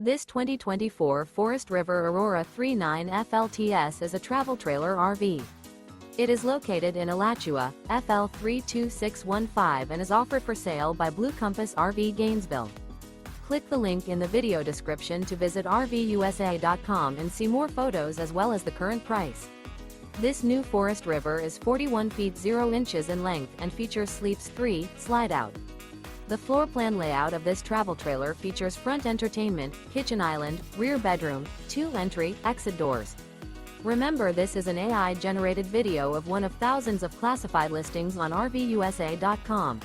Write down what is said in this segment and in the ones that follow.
This 2024 Forest River Aurora 39 FLTS is a travel trailer RV. It is located in Alachua, FL 32615 and is offered for sale by Blue Compass RV Gainesville. Click the link in the video description to visit RVUSA.com and see more photos as well as the current price. This new Forest River is 41 feet 0 inches in length and features Sleeps 3 Slideout. The floor plan layout of this travel trailer features front entertainment, kitchen island, rear bedroom, 2 entry, exit doors. Remember, this is an AI-generated video of one of thousands of classified listings on RVUSA.com.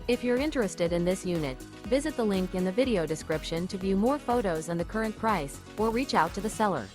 If you're interested in this unit, visit the link in the video description to view more photos and the current price, or reach out to the seller.